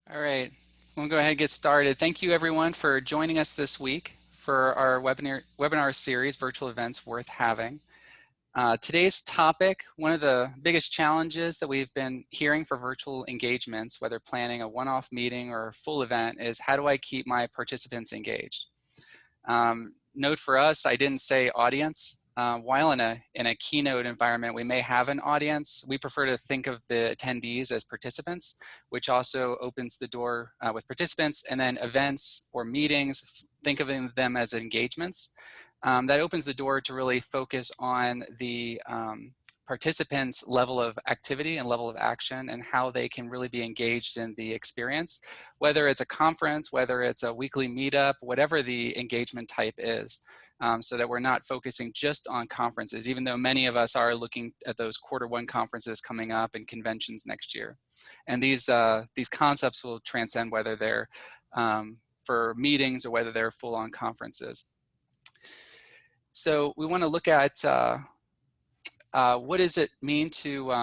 All right, we'll go ahead and get started. Thank you everyone for joining us this week for our webinar series, Virtual Events Worth Having. Today's topic, one of the biggest challenges that we've been hearing for virtual engagements, whether planning a one-off meeting or a full event, is how do I keep my participants engaged? Note for us, I didn't say audience. While in a keynote environment, we may have an audience. We prefer to think of the attendees as participants, which also opens the door with participants, and then events or meetings, think of them as engagements. That opens the door to really focus on the participants' level of activity and level of action and how they can really be engaged in the experience, whether it's a conference, whether it's a weekly meetup, whatever the engagement type is, so that we're not focusing just on conferences, even though many of us are looking at those Q1 conferences coming up and conventions next year. And these concepts will transcend whether they're for meetings or whether they're full-on conferences. So we want to look at what does it mean to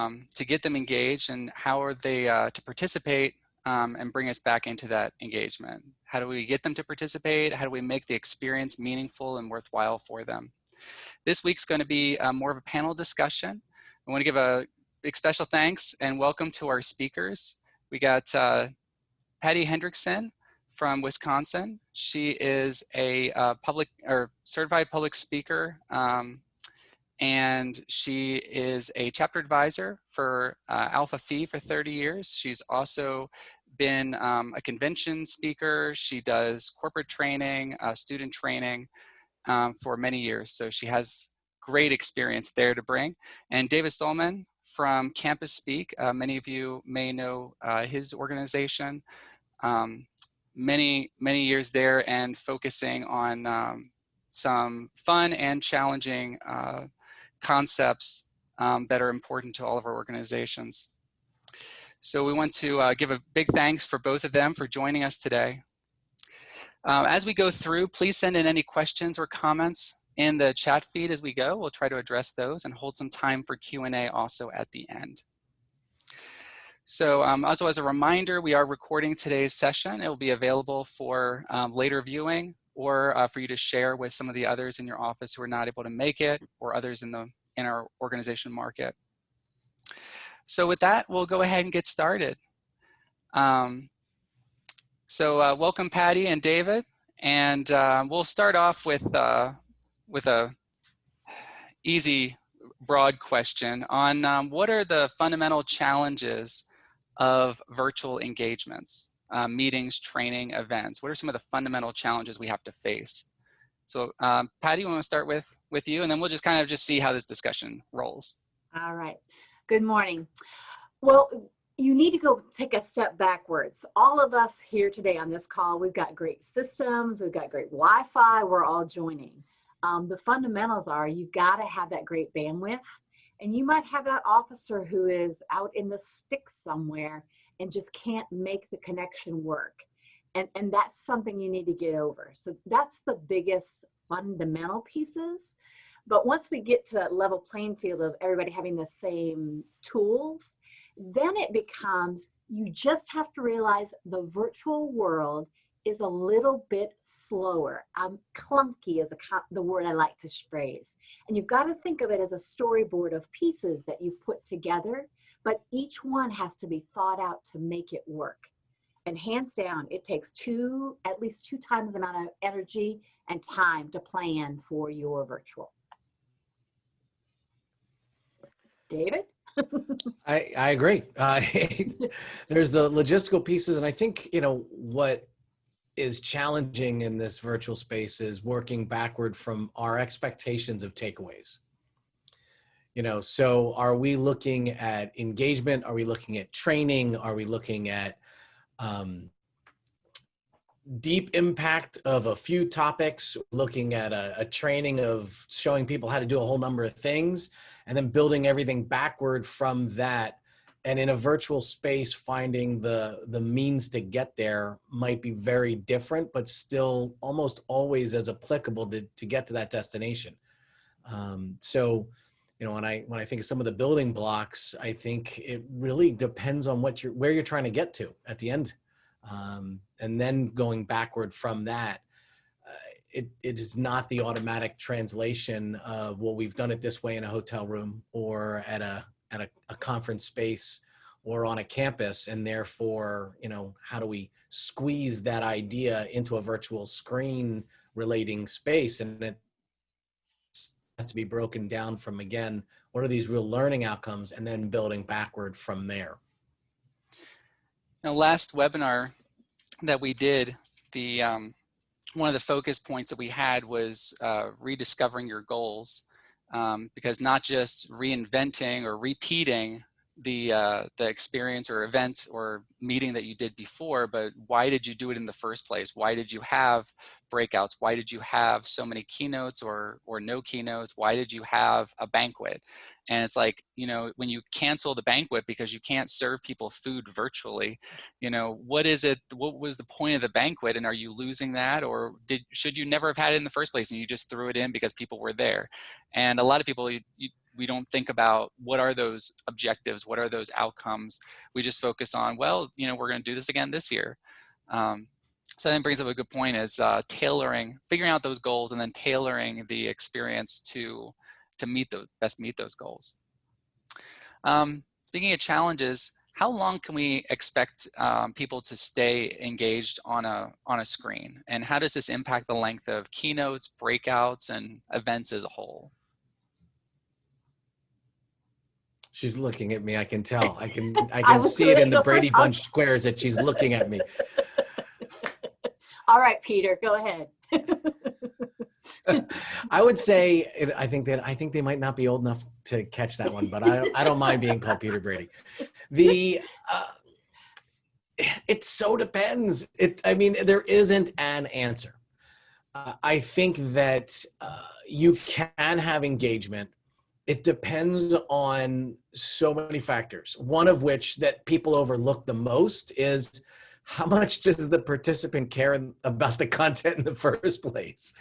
get them engaged, and how are they to participate and bring us back into that engagement? How do we get them to participate? How do we make the experience meaningful and worthwhile for them? This week's going to be more of a panel discussion. I want to give a big special thanks and welcome to our speakers. We got Patty Hendrickson from Wisconsin. She is a certified public speaker, and she is a chapter advisor for Alpha Phi for 30 years. She's also been a convention speaker. She does corporate training, student training for many years. So she has great experience there to bring. And David Stallman from Campus Speak. Many of you may know his organization. Many years there, and focusing on some fun and challenging concepts that are important to all of our organizations. So we want to give a big thanks for both of them for joining us today. As we go through, please send in any questions or comments in the chat feed as we go. We'll try to address those and hold some time for Q&A also at the end. So also as a reminder, we are recording today's session. It will be available for later viewing, or for you to share with some of the others in your office who are not able to make it, or others in our organization market. So with that, we'll go ahead and get started. Welcome Patty and David, and we'll start off with a easy, broad question on what are the fundamental challenges of virtual engagements, meetings, training, events. What are some of the fundamental challenges we have to face? So Patty, we want to start with you, and then we'll just see how this discussion rolls. All right. Good morning. Well, you need to go take a step backwards. All of us here today on this call, we've got great systems, we've got great Wi-Fi, we're all joining. The fundamentals are you've got to have that great bandwidth, and you might have that officer who is out in the sticks somewhere and just can't make the connection work. And that's something you need to get over. So that's the biggest fundamental pieces. But once we get to that level playing field of everybody having the same tools, then it becomes, you just have to realize the virtual world is a little bit slower. Clunky is the word I like to phrase. And you've got to think of it as a storyboard of pieces that you've put together, but each one has to be thought out to make it work. And hands down, it takes at least two times the amount of energy and time to plan for your virtual. David? I agree. There's the logistical pieces, and I think, what is challenging in this virtual space is working backward from our expectations of takeaways. So are we looking at engagement? Are we looking at training? Are we looking at deep impact of a few topics, looking at a training of showing people how to do a whole number of things, and then building everything backward from that? And in a virtual space, finding the means to get there might be very different, but still almost always as applicable to get to that destination. So, when I think of some of the building blocks, I think it really depends on where you're trying to get to at the end. And then going backward from that, it is not the automatic translation of, well, we've done it this way in a hotel room or at a conference space or on a campus, and therefore, how do we squeeze that idea into a virtual screen relating space? And it has to be broken down from, again, what are these real learning outcomes, and then building backward from there. Now, last webinar that we did, one of the focus points that we had was rediscovering your goals, because not just reinventing or repeating the experience or event or meeting that you did before, but why did you do it in the first place? Why did you have breakouts? Why did you have so many keynotes or no keynotes? Why did you have a banquet? And it's like, when you cancel the banquet because you can't serve people food virtually, what is it? What was the point of the banquet? And are you losing that? Or should you never have had it in the first place and you just threw it in because people were there? And a lot of people, we don't think about what are those objectives, what are those outcomes. We just focus on, well, we're going to do this again this year. So that brings up a good point, is figuring out those goals and then tailoring the experience to best meet those goals. Speaking of challenges, how long can we expect people to stay engaged on a screen? And how does this impact the length of keynotes, breakouts, and events as a whole? She's looking at me. I can tell. I can see it in the Brady Bunch squares that she's looking at me. All right, Peter, go ahead. I would say, I think they might not be old enough to catch that one, but I don't mind being called Peter Brady. It so depends. There isn't an answer. I think that you can have engagement. It depends on so many factors. One of which that people overlook the most is, how much does the participant care about the content in the first place?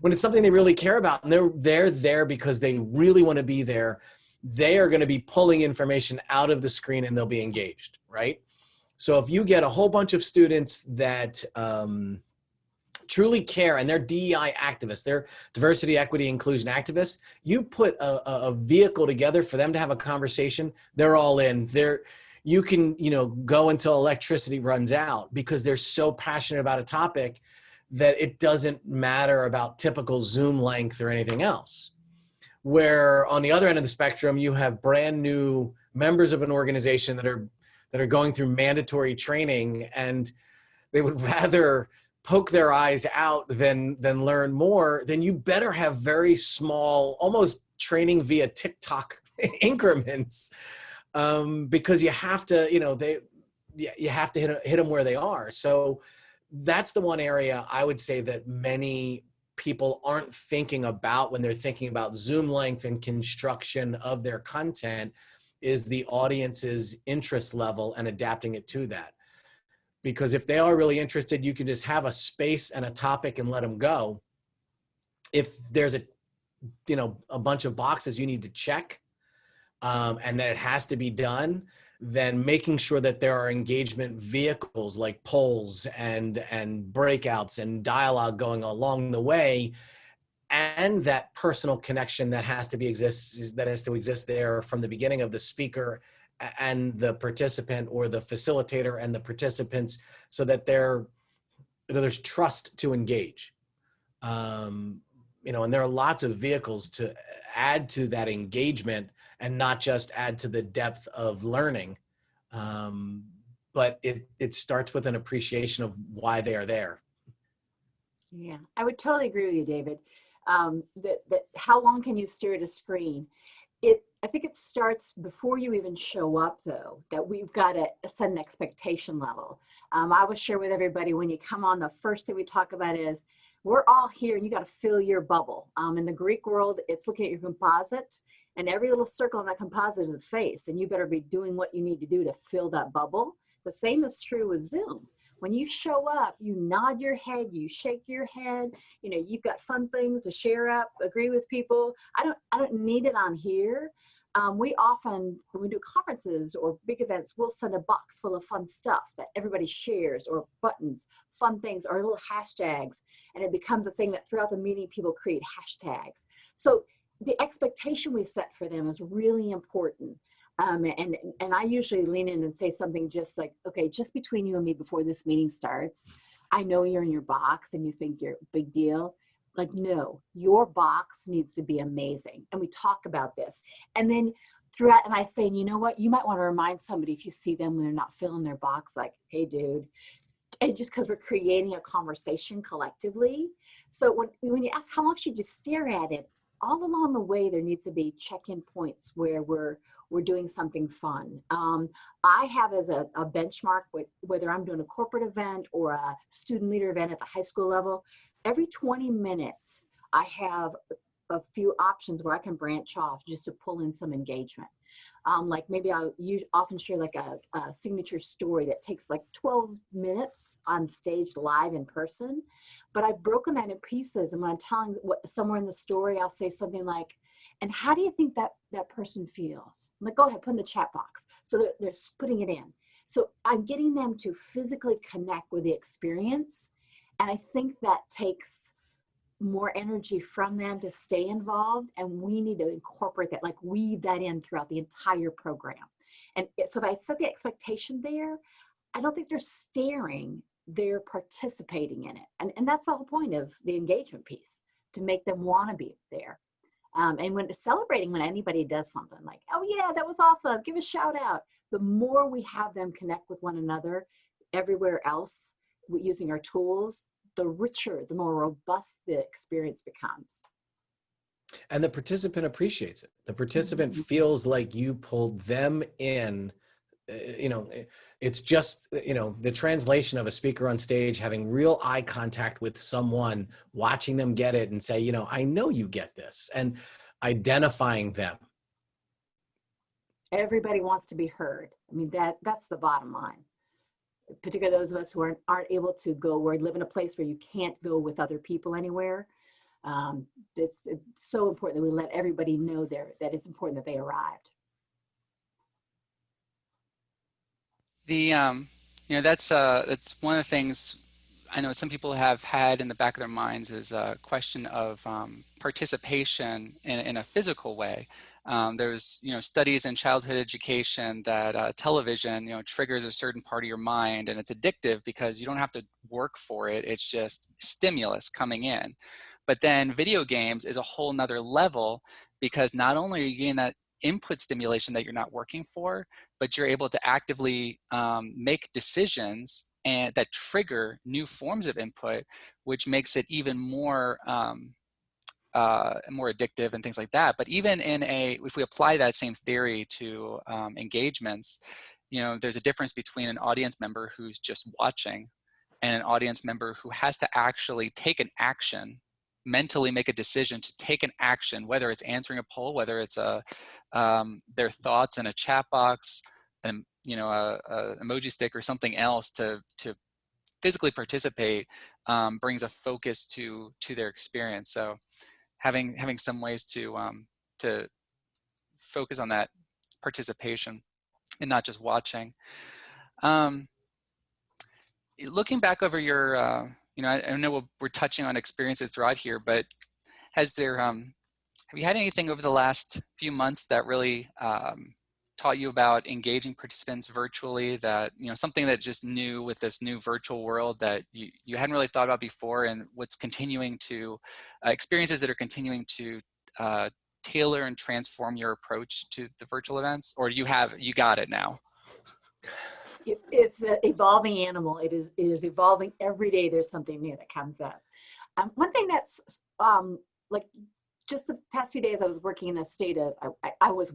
When it's something they really care about and they're there because they really want to be there, they are going to be pulling information out of the screen and they'll be engaged, right? So if you get a whole bunch of students that truly care, and they're DEI activists, they're diversity, equity, inclusion activists, you put a vehicle together for them to have a conversation, they're all in. You can, go until electricity runs out, because they're so passionate about a topic that it doesn't matter about typical Zoom length or anything else. Where on the other end of the spectrum, you have brand new members of an organization that are going through mandatory training, and they would rather poke their eyes out than learn more. Then you better have very small, almost training via TikTok increments, because you have to, you have to hit them where they are. So that's the one area I would say that many people aren't thinking about when they're thinking about Zoom length and construction of their content, is the audience's interest level and adapting it to that. Because if they are really interested, you can just have a space and a topic and let them go. If there's a bunch of boxes you need to check, and that it has to be done, then making sure that there are engagement vehicles like polls and breakouts and dialogue going along the way, and that personal connection that has to exist there from the beginning of the speaker and the participant, or the facilitator and the participants, so that there's trust to engage. And there are lots of vehicles to add to that engagement, and not just add to the depth of learning. But it starts with an appreciation of why they are there. Yeah, I would totally agree with you, David. That how long can you stare at a screen? I think it starts before you even show up, though, that we've got to set an expectation level. I would share with everybody, when you come on, the first thing we talk about is, we're all here and you got to fill your bubble. In the Greek world, it's looking at your composite, and every little circle in that composite is a face, and you better be doing what you need to do to fill that bubble. The same is true with Zoom. When you show up, you nod your head, you shake your head, you've got fun things to share up, agree with people. I don't need it on here, We often, when we do conferences or big events, we'll send a box full of fun stuff that everybody shares, or buttons, fun things, or little hashtags. And it becomes a thing that throughout the meeting, people create hashtags. So the expectation we set for them is really important. And I usually lean in and say something just like, okay, just between you and me before this meeting starts, I know you're in your box and you think you're a big deal. Like, no, your box needs to be amazing. And we talk about this. And then throughout, and I say, and you know what, you might want to remind somebody if you see them when they're not filling their box, like, hey, dude. And just because we're creating a conversation collectively. So when you ask how long should you stare at it, all along the way, there needs to be check-in points where we're doing something fun. I have as a benchmark, whether I'm doing a corporate event or a student leader event at the high school level, every 20 minutes, I have a few options where I can branch off just to pull in some engagement. Like maybe I'll often share like a signature story that takes like 12 minutes on stage live in person, but I've broken that in pieces. And when I'm telling somewhere in the story, I'll say something like, and how do you think that person feels? I'm like, go ahead, put in the chat box. So they're putting it in. So I'm getting them to physically connect with the experience. And I think that takes more energy from them to stay involved, and we need to incorporate that, like weave that in throughout the entire program. And so if I set the expectation there, I don't think they're staring, they're participating in it. And that's the whole point of the engagement piece, to make them want to be there. And when celebrating, when anybody does something like, oh yeah, that was awesome, give a shout out. The more we have them connect with one another everywhere else using our tools, the richer, the more robust the experience becomes. And the participant appreciates it. The participant feels like you pulled them in. It's just, the translation of a speaker on stage having real eye contact with someone, watching them get it and say, I know you get this, and identifying them. Everybody wants to be heard. I mean, that's the bottom line. Particularly those of us who aren't able to go, or live in a place where you can't go with other people anywhere. It's so important that we let everybody know that it's important that they arrived. That's one of the things I know some people have had in the back of their minds is a question of participation in a physical way. There's studies in childhood education that television triggers a certain part of your mind, and it's addictive because you don't have to work for it. It's just stimulus coming in. But then video games is a whole nother level, because not only are you getting that input stimulation that you're not working for, but you're able to actively make decisions and that trigger new forms of input, which makes it even more more addictive and things like that. But even if we apply that same theory to engagements, there's a difference between an audience member who's just watching and an audience member who has to actually take an action, mentally make a decision to take an action, whether it's answering a poll, whether it's their thoughts in a chat box, and a emoji stick or something else to physically participate, brings a focus to their experience. So having some ways to focus on that participation and not just watching. Looking back over your, I know we're touching on experiences throughout here, but have you had anything over the last few months that really taught you about engaging participants virtually, that, something that just new with this new virtual world that you hadn't really thought about before, and what's continuing to, experiences that are continuing to tailor and transform your approach to the virtual events? Or you got it now? It's an evolving animal. It is evolving every day. There's something new that comes up. One thing that's like just the past few days, I was working in a state of, I was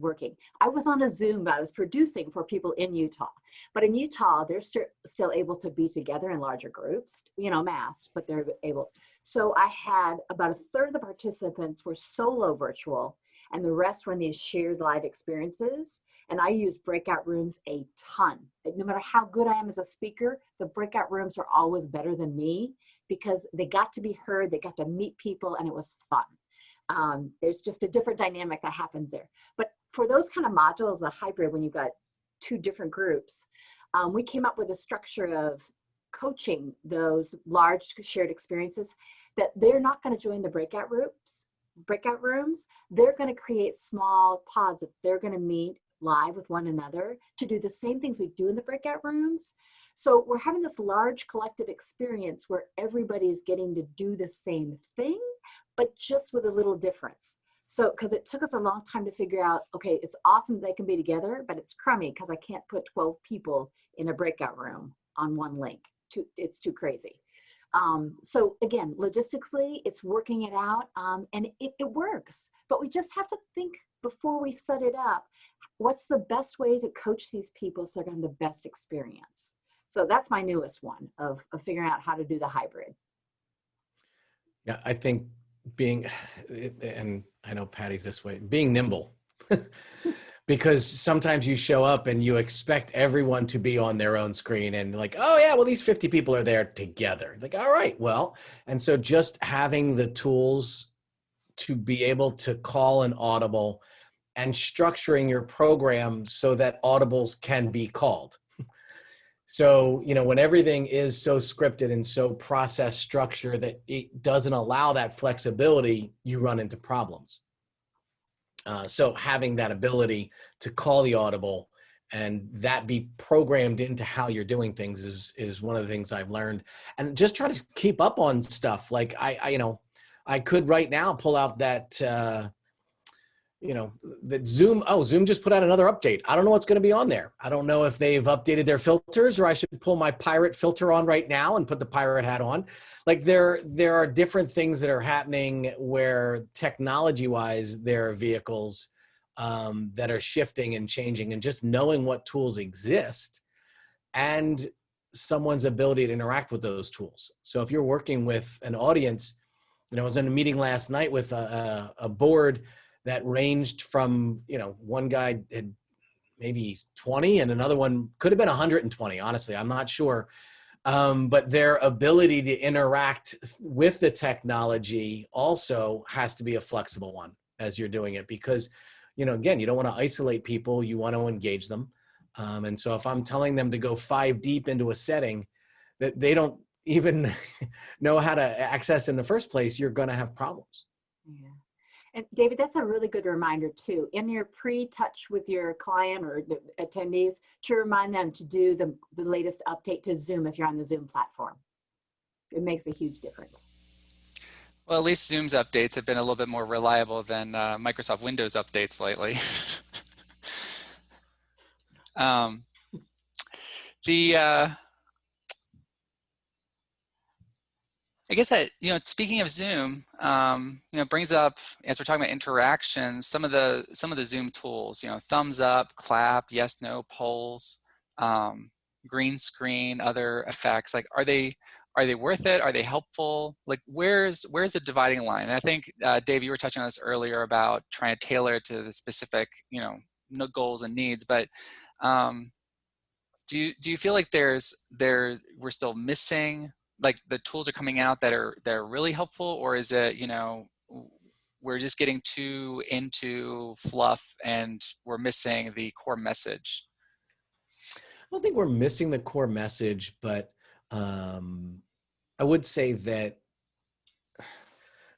on a Zoom, but I was producing for people in Utah. But in Utah, they're still able to be together in larger groups, masked, but they're able. So I had about a third of the participants were solo virtual, and the rest were in these shared live experiences. And I use breakout rooms a ton. No matter how good I am as a speaker, the breakout rooms are always better than me, because they got to be heard, they got to meet people, and it was fun. There's just a different dynamic that happens there. But for those kind of modules, a hybrid, when you've got two different groups, we came up with a structure of coaching those large shared experiences that they're not going to join the breakout rooms. They're going to create small pods that they're going to meet live with one another to do the same things we do in the breakout rooms. So we're having this large collective experience where everybody is getting to do the same thing, but just with a little difference. So, because it took us a long time to figure out, okay, it's awesome that they can be together, but it's crummy because I can't put 12 people in a breakout room on one link. It's too crazy. So again, logistically, it's working it out, and it works. But we just have to think before we set it up, what's the best way to coach these people so they're going to have the best experience? So that's my newest one of figuring out how to do the hybrid. Yeah, I think and I know Patty's this way, being nimble. Because sometimes you show up and you expect everyone to be on their own screen and like, oh yeah, well, these 50 people are there together. Like, all right, well, and so just having the tools to be able to call an audible and structuring your program so that audibles can be called. So, when everything is so scripted and so process structured that it doesn't allow that flexibility, you run into problems. So having that ability to call the audible and that be programmed into how you're doing things is one of the things I've learned. And just try to keep up on stuff. Like I could right now pull out that, that Zoom just put out another update. I don't know what's going to be on there. I don't know if they've updated their filters, or I should pull my pirate filter on right now and put the pirate hat on. Like there are different things that are happening where technology-wise, there are vehicles that are shifting and changing, and just knowing what tools exist and someone's ability to interact with those tools. So if you're working with an audience, I was in a meeting last night with a board that ranged from, one guy had maybe 20 and another one could have been 120. Honestly, I'm not sure. But their ability to interact with the technology also has to be a flexible one as you're doing it, because, again, you don't want to isolate people. You want to engage them. And so if I'm telling them to go 5 deep into a setting that they don't even know how to access in the first place, you're going to have problems. Yeah. And David, that's a really good reminder too. In your pre-touch with your client or the attendees, to remind them to do the latest update to Zoom if you're on the Zoom platform. It makes a huge difference. Well, at least Zoom's updates have been a little bit more reliable than Microsoft Windows updates lately. I guess that, speaking of Zoom, brings up, as we're talking about interactions, some of the Zoom tools, thumbs up, clap, yes, no, polls, green screen, other effects. Like, are they worth it? Are they helpful? Like, where's the dividing line? And I think, Dave, you were touching on this earlier about trying to tailor it to the specific, goals and needs. But do you feel like we're still missing, like the tools are coming out that are really helpful, or is it, we're just getting too into fluff and we're missing the core message? I don't think we're missing the core message, but I would say that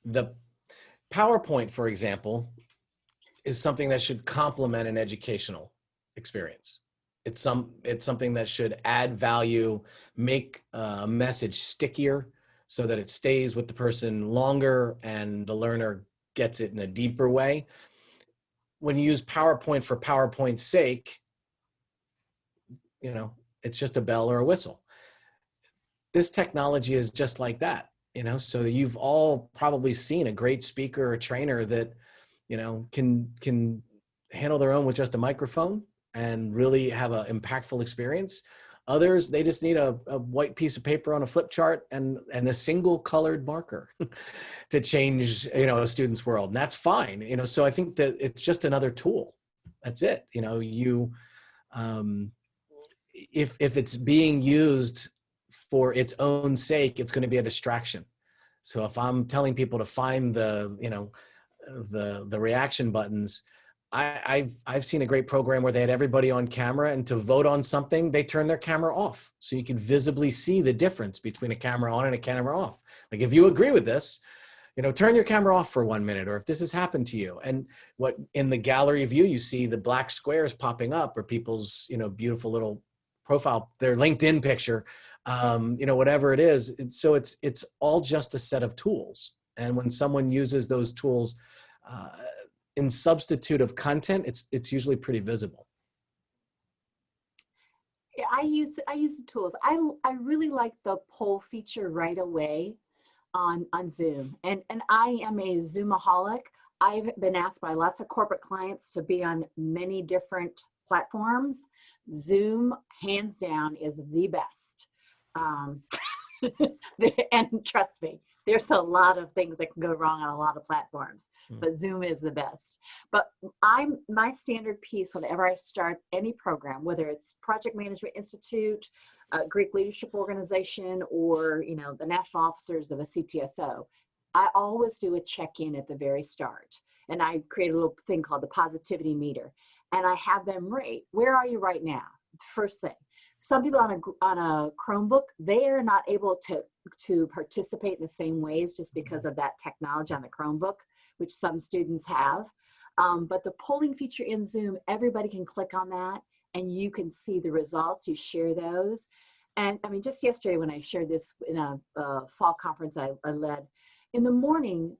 the PowerPoint, for example, is something that should complement an educational experience. It's something that should add value, make a message stickier so that it stays with the person longer and the learner gets it in a deeper way. When you use PowerPoint for PowerPoint's sake, it's just a bell or a whistle. This technology is just like that, so you've all probably seen a great speaker or trainer that, can handle their own with just a microphone and really have an impactful experience. Others, they just need a white piece of paper on a flip chart and a single colored marker to change, a student's world. And that's fine. So I think that it's just another tool. That's it. If it's being used for its own sake, it's going to be a distraction. So if I'm telling people to find the reaction buttons, I've seen a great program where they had everybody on camera, and to vote on something, they turn their camera off. So you can visibly see the difference between a camera on and a camera off. Like if you agree with this, turn your camera off for 1 minute, or if this has happened to you. And what in the gallery view, you see the black squares popping up, or people's, beautiful little profile, their LinkedIn picture, whatever it is. So it's all just a set of tools. And when someone uses those tools in substitute of content, it's usually pretty visible. Yeah, I use the tools. I really like the poll feature right away on Zoom. And I am a Zoomaholic. I've been asked by lots of corporate clients to be on many different platforms. Zoom, hands down, is the best. And trust me, there's a lot of things that can go wrong on a lot of platforms, but Zoom is the best. But my standard piece whenever I start any program, whether it's Project Management Institute, Greek Leadership Organization, or the national officers of a CTSO, I always do a check-in at the very start. And I create a little thing called the positivity meter. And I have them rate, where are you right now? First thing. Some people on a Chromebook, they are not able to participate in the same ways just because of that technology on the Chromebook, which some students have. But the polling feature in Zoom, everybody can click on that and you can see the results. You share those. And I mean, just yesterday when I shared this in a fall conference I led, in the morning,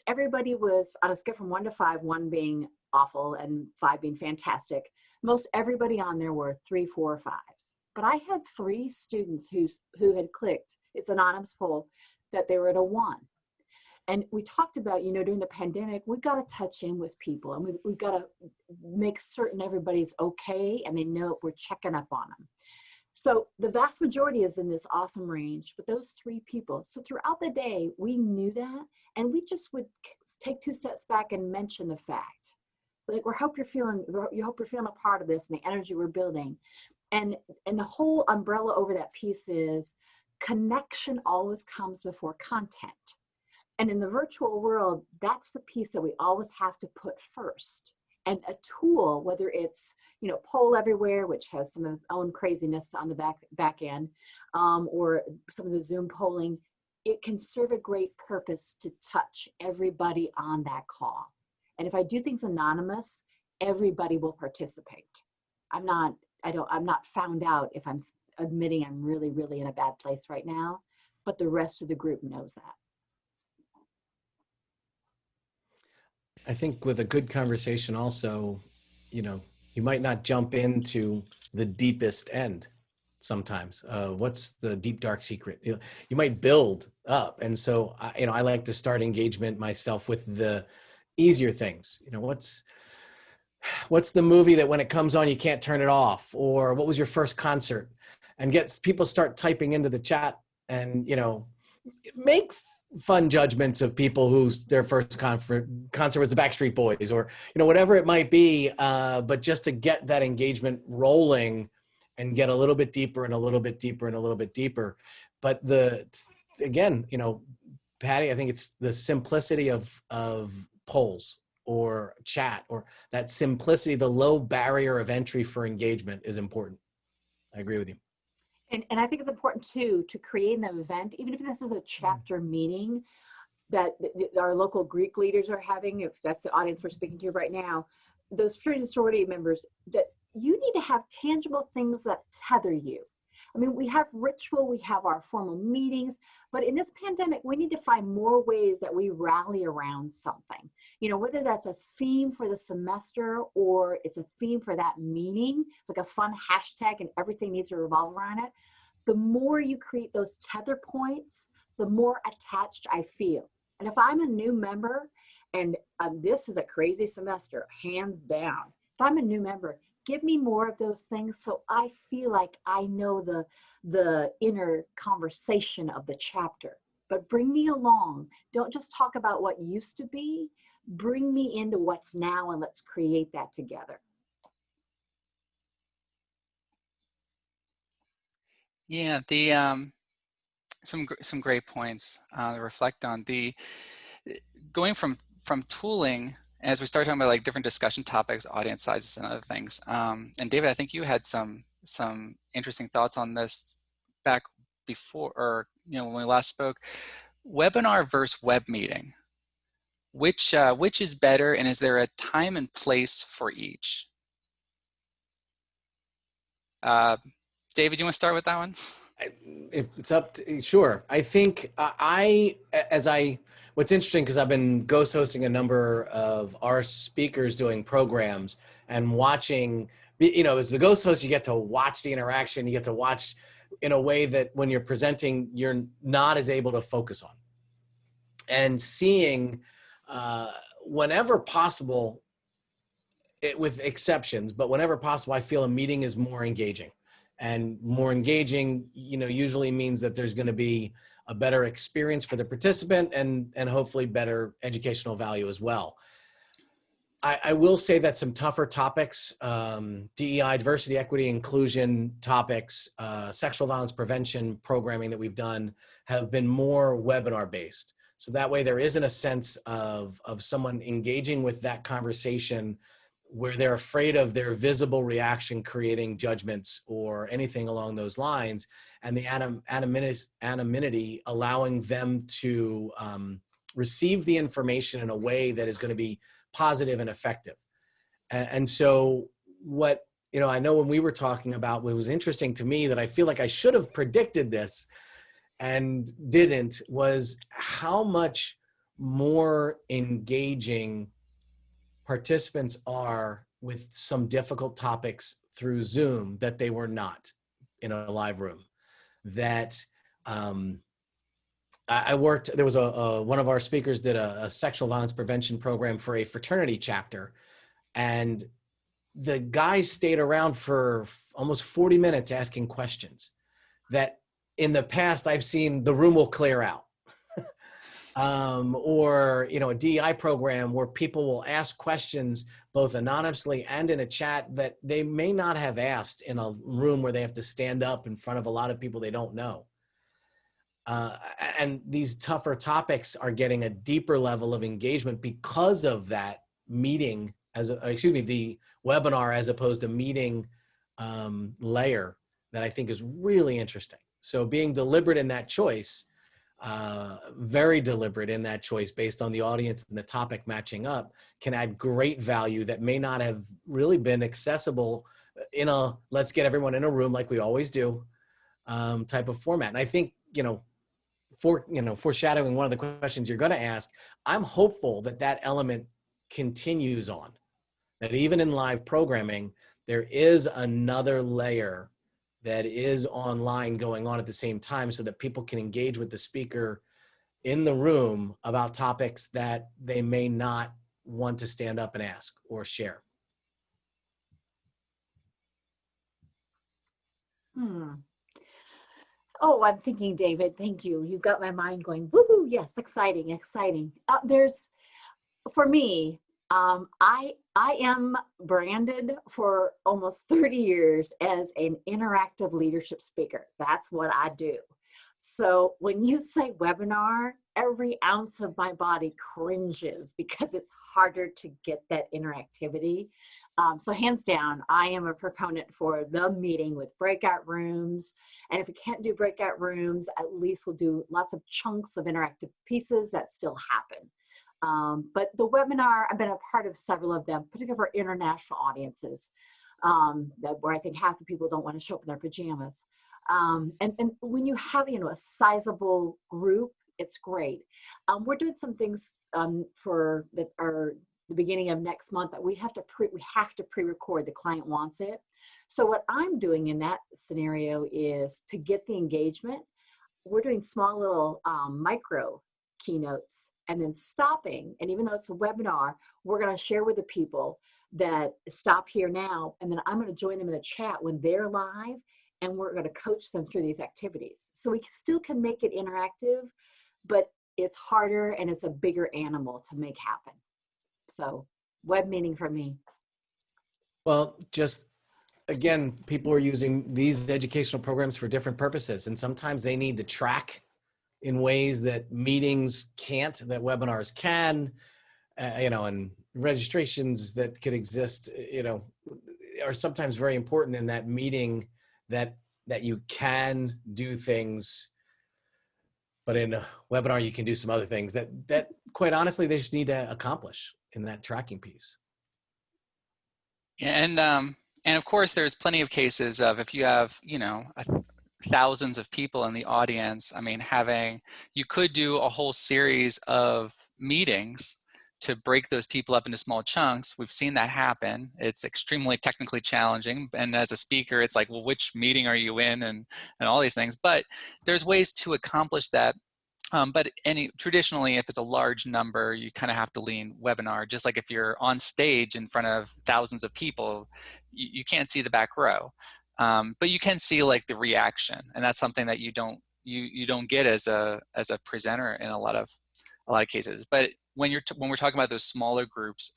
everybody was on a scale from 1 to 5, 1 being awful and 5 being fantastic. Most everybody on there were 3, 4, 5s. But I had 3 students who had clicked, it's an anonymous poll, that they were at a 1. And we talked about, during the pandemic, we've got to touch in with people, and we've got to make certain everybody's okay and they know we're checking up on them. So the vast majority is in this awesome range, but those 3 people. So throughout the day, we knew that, and we just would take 2 steps back and mention the fact. Like, we hope you're feeling a part of this and the energy we're building. And the whole umbrella over that piece is connection always comes before content. And in the virtual world, that's the piece that we always have to put first. And a tool, whether it's, Poll Everywhere, which has some of its own craziness on the back end, or some of the Zoom polling, it can serve a great purpose to touch everybody on that call. And if I do things anonymous, everybody will participate. I'm not found out if I'm admitting I'm really, really in a bad place right now, but the rest of the group knows that. I think with a good conversation also, you might not jump into the deepest end sometimes. What's the deep, dark secret? You might build up. And so, I like to start engagement myself with the easier things. What's the movie that when it comes on, you can't turn it off? Or what was your first concert? And get people start typing into the chat and, make fun judgments of people whose their first concert was the Backstreet Boys, or whatever it might be, but just to get that engagement rolling and get a little bit deeper and a little bit deeper and a little bit deeper. But again, Patty, I think it's the simplicity of polls or chat, or that simplicity, the low barrier of entry for engagement is important. I agree with you. And I think it's important too to create an event, even if this is a chapter meeting that our local Greek leaders are having, if that's the audience we're speaking to right now, those fraternity sorority members, that you need to have tangible things that tether you. I mean, we have ritual, we have our formal meetings, but in this pandemic, we need to find more ways that we rally around something. Whether that's a theme for the semester or it's a theme for that meeting, like a fun hashtag and everything needs to revolve around it. The more you create those tether points, the more attached I feel. And if I'm a new member, and this is a crazy semester, hands down, if I'm a new member, give me more of those things so I feel like I know the inner conversation of the chapter. But bring me along. Don't just talk about what used to be. Bring me into what's now, and let's create that together. Yeah, some great points to reflect on. Going from tooling as we start talking about like different discussion topics, audience sizes and other things. And David, I think you had some interesting thoughts on this back before, or when we last spoke. Webinar versus web meeting. Which is better, and is there a time and place for each? David, you want to start with that one? If it's up to, sure. I think what's interesting, because I've been ghost hosting a number of our speakers doing programs and watching, as the ghost host, you get to watch the interaction, you get to watch in a way that when you're presenting, you're not as able to focus on. And seeing, whenever possible, with exceptions, but whenever possible, I feel a meeting is more engaging. And more engaging, usually means that there's going to be a better experience for the participant and hopefully better educational value as well. I will say that some tougher topics, DEI, diversity, equity, inclusion topics, sexual violence prevention programming that we've done have been more webinar based. So that way there isn't a sense of someone engaging with that conversation where they're afraid of their visible reaction creating judgments or anything along those lines, and the anonymity allowing them to receive the information in a way that is going to be positive and effective. And so what, I know when we were talking about, what was interesting to me that I feel like I should have predicted this and didn't, was how much more engaging participants are with some difficult topics through Zoom that they were not in a live room. That I worked, there was one of our speakers did a sexual violence prevention program for a fraternity chapter, and the guys stayed around for almost 40 minutes asking questions that in the past I've seen the room will clear out. Or, a DEI program where people will ask questions both anonymously and in a chat that they may not have asked in a room where they have to stand up in front of a lot of people they don't know. And these tougher topics are getting a deeper level of engagement because of that meeting, the webinar as opposed to meeting layer, that I think is really interesting. So being deliberate in that choice, very deliberate in that choice based on the audience and the topic matching up, can add great value that may not have really been accessible in a let's get everyone in a room like we always do type of format. And I think, foreshadowing one of the questions you're going to ask, I'm hopeful that that element continues on, that even in live programming, there is another layer that is online going on at the same time so that people can engage with the speaker in the room about topics that they may not want to stand up and ask or share. Oh, I'm thinking, David, thank you. You've got my mind going, woohoo, yes, exciting, exciting. For me, I am branded for almost 30 years as an interactive leadership speaker. That's what I do. So when you say webinar, every ounce of my body cringes because it's harder to get that interactivity. So hands down, I am a proponent for the meeting with breakout rooms. And if we can't do breakout rooms, at least we'll do lots of chunks of interactive pieces that still happen. But the webinar, I've been a part of several of them, particularly for international audiences, where I think half the people don't want to show up in their pajamas. And when you have, a sizable group, it's great. We're doing some things for that are the beginning of next month that we have to pre-record. The client wants it. So what I'm doing in that scenario is to get the engagement. We're doing small little micro keynotes and then stopping. And even though it's a webinar, we're going to share with the people that stop here now. And then I'm going to join them in the chat when they're live. And we're going to coach them through these activities. So we still can make it interactive, but it's harder and it's a bigger animal to make happen. So web meeting for me. Well, just again, people are using these educational programs for different purposes. And sometimes they need to track in ways that meetings can't, that webinars can, and registrations that could exist, are sometimes very important in that meeting, that you can do things, but in a webinar you can do some other things that quite honestly they just need to accomplish in that tracking piece. And of course, there's plenty of cases of if you have, thousands of people in the audience. I mean, you could do a whole series of meetings to break those people up into small chunks. We've seen that happen. It's extremely technically challenging. And as a speaker, it's like, well, which meeting are you in, and all these things. But there's ways to accomplish that. But traditionally, if it's a large number, you kind of have to lean webinar. Just like if you're on stage in front of thousands of people, you can't see the back row, but you can see like the reaction, and that's something that you don't get as a presenter in a lot of cases. But when we're talking about those smaller groups,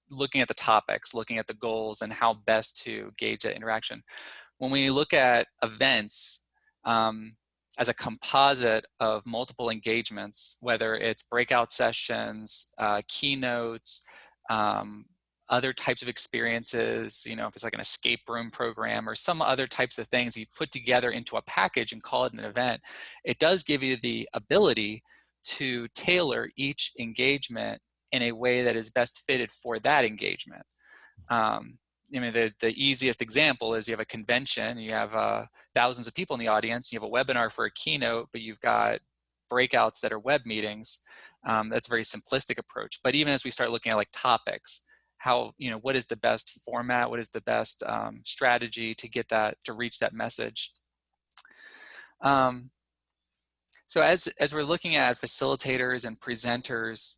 looking at the topics, looking at the goals, and how best to gauge that interaction. When we look at events, as a composite of multiple engagements, whether it's breakout sessions, keynotes, other types of experiences, if it's like an escape room program or some other types of things you put together into a package and call it an event, it does give you the ability to tailor each engagement in a way that is best fitted for that engagement. The easiest example is you have a convention, you have thousands of people in the audience, you have a webinar for a keynote, but you've got breakouts that are web meetings. That's a very simplistic approach. But even as we start looking at like topics, what is the best format? What is the best strategy to reach that message? So as we're looking at facilitators and presenters,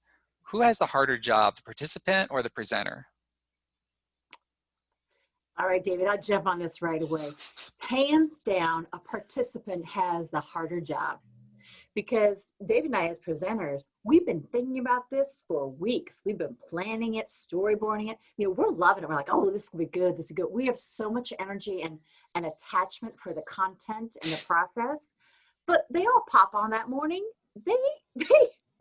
who has the harder job, the participant or the presenter? All right, David, I'll jump on this right away. Hands down, a participant has the harder job, because David and I as presenters, we've been thinking about this for weeks. We've been planning it, storyboarding it. We're loving it. We're like, oh, this will be good. This is good. We have so much energy and attachment for the content and the process, but they all pop on that morning.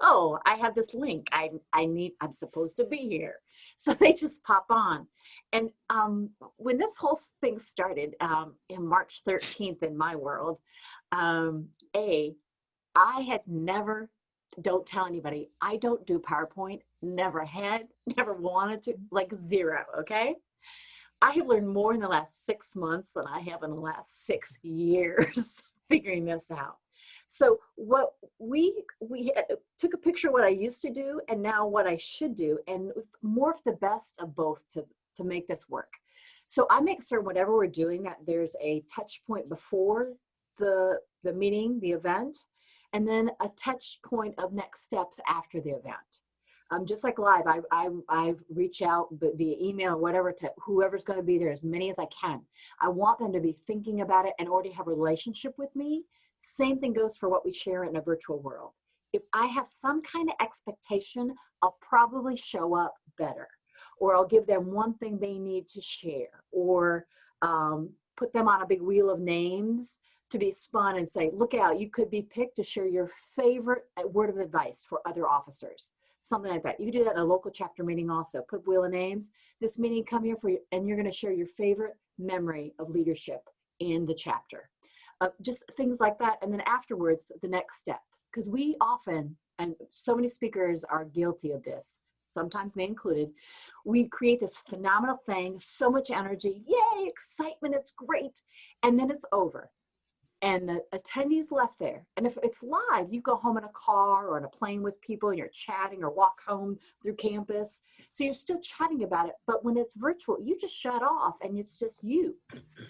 Oh, I have this link. I'm supposed to be here. So they just pop on. And when this whole thing started in March 13th in my world, I had never, don't tell anybody, I don't do PowerPoint, never had, never wanted to, like zero, okay? I have learned more in the last 6 months than I have in the last 6 years figuring this out. So what we took a picture of what I used to do and now what I should do, and morph the best of both to make this work. So I make certain whatever we're doing that there's a touch point before the meeting, the event, and then a touch point of next steps after the event. Just like live, I reach out via email or whatever to whoever's going to be there, as many as I can. I want them to be thinking about it and already have a relationship with me. Same thing goes for what we share in a virtual world. If I have some kind of expectation, I'll probably show up better, or I'll give them one thing they need to share, or put them on a big wheel of names to be spun and say, look out, you could be picked to share your favorite word of advice for other officers. Something like that. You can do that in a local chapter meeting also. Put wheel of names. This meeting, come here for you, and you're going to share your favorite memory of leadership in the chapter. Just things like that. And then afterwards, the next steps. Because we often, and so many speakers are guilty of this, sometimes me included, we create this phenomenal thing, so much energy, yay, excitement, it's great. And then it's over. And the attendees left there. And if it's live, you go home in a car or on a plane with people and you're chatting, or walk home through campus. So you're still chatting about it. But when it's virtual, you just shut off and it's just you.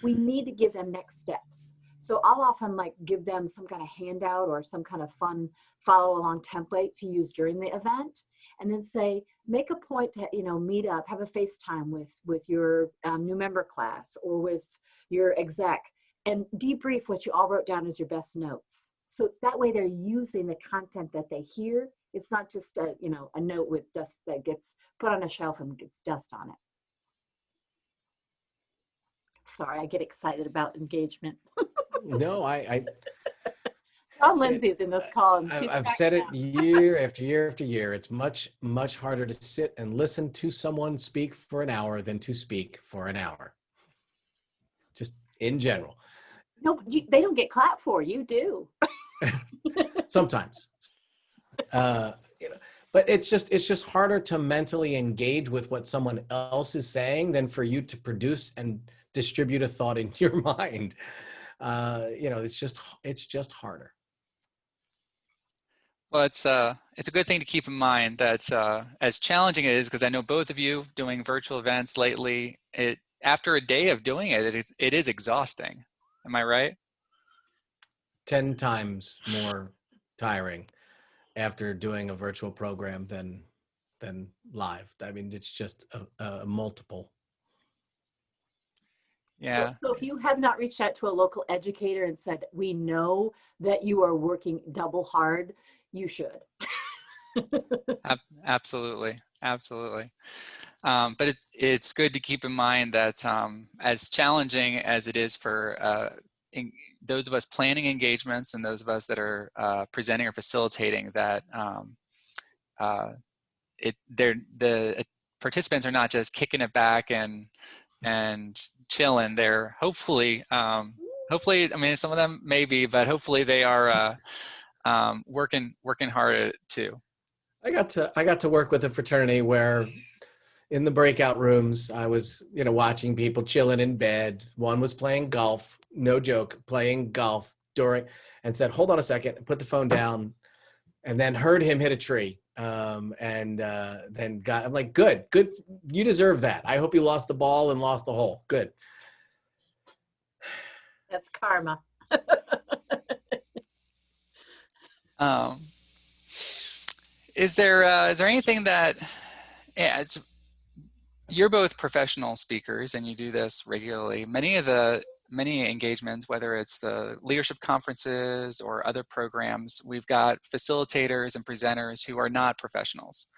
We need to give them next steps. So I'll often give them some kind of handout or some kind of fun follow along template to use during the event, and then say, make a point to, meet up, have a FaceTime with your new member class or with your exec, and debrief what you all wrote down as your best notes. So that way they're using the content that they hear. It's not just a note with dust that gets put on a shelf and gets dust on it. Sorry, I get excited about engagement. No, John Lindsay's in this call, and she's I've cracking said it up. year after year after year. It's much harder to sit and listen to someone speak for an hour than to speak for an hour. Just in general. No, they don't get clapped for. You do. Sometimes. But it's just harder to mentally engage with what someone else is saying than for you to produce and distribute a thought in your mind. It's just harder. Well, it's a good thing to keep in mind that as challenging it is, because I know both of you doing virtual events lately, after a day of doing it is exhausting. Am I right? 10 times more tiring after doing a virtual program than live. I mean, it's just a multiple. Yeah. So if you have not reached out to a local educator and said, we know that you are working double hard, you should. Absolutely. But it's good to keep in mind that as challenging as it is for those of us planning engagements and those of us that are presenting or facilitating, that the participants are not just kicking it back and chilling. They're hopefully, I mean, some of them maybe, but hopefully they are working hard at it too. I got to work with a fraternity where in the breakout rooms, I was, watching people chilling in bed. One was playing golf, no joke, playing golf and said, hold on a second, put the phone down, and then heard him hit a tree. Then I'm like, good, you deserve that. I hope you lost the ball and lost the hole. Good. That's karma. Is there anything that, you're both professional speakers and you do this regularly. Many engagements, whether it's the leadership conferences or other programs, we've got facilitators and presenters who are not professionals.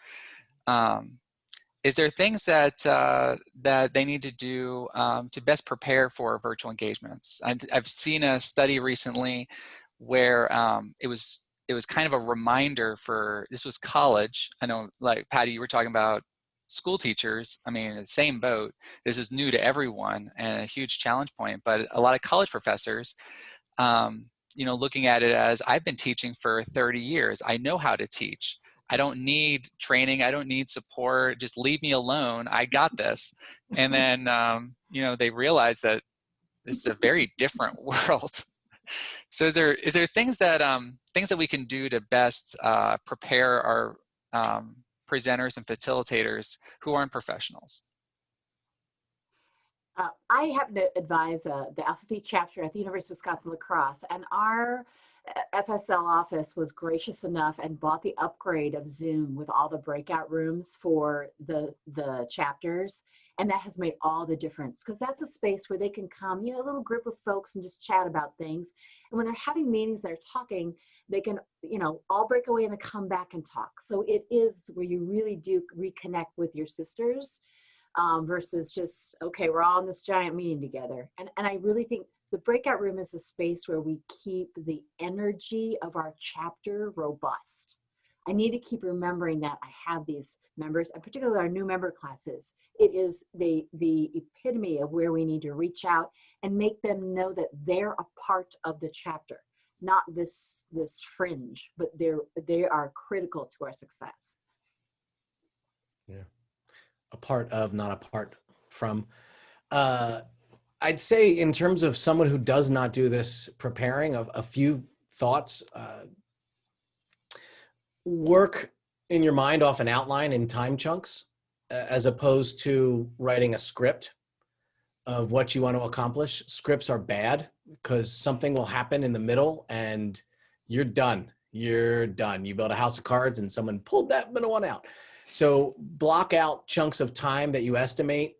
Is there things that they need to do to best prepare for virtual engagements? I've seen a study recently where it was kind of a reminder for, this was college. I know, like Patty, you were talking about school teachers. I mean, the same boat. This is new to everyone and a huge challenge point, but a lot of college professors, looking at it as, I've been teaching for 30 years. I know how to teach. I don't need training. I don't need support. Just leave me alone. I got this. And then, they realize that this is a very different world. So is there things that we can do to best prepare our presenters and facilitators who aren't professionals? I happen to advise the Alpha Phi chapter at the University of Wisconsin-La Crosse, and our FSL office was gracious enough and bought the upgrade of Zoom with all the breakout rooms for the chapters, and that has made all the difference, because that's a space where they can come, a little group of folks, and just chat about things. And when they're having meetings, they're talking, they can, all break away and come back and talk. So it is where you really do reconnect with your sisters versus just, okay, we're all in this giant meeting together. And I really think the breakout room is a space where we keep the energy of our chapter robust. I need to keep remembering that I have these members, and particularly our new member classes. It is the epitome of where we need to reach out and make them know that they're a part of the chapter, not this fringe, but they are critical to our success. Yeah, a part of, not apart from. I'd say in terms of someone who does not do this preparing, a few thoughts. Work in your mind off an outline in time chunks, as opposed to writing a script of what you want to accomplish. Scripts are bad because something will happen in the middle and you're done. You built a house of cards and someone pulled that middle one out. So block out chunks of time that you estimate,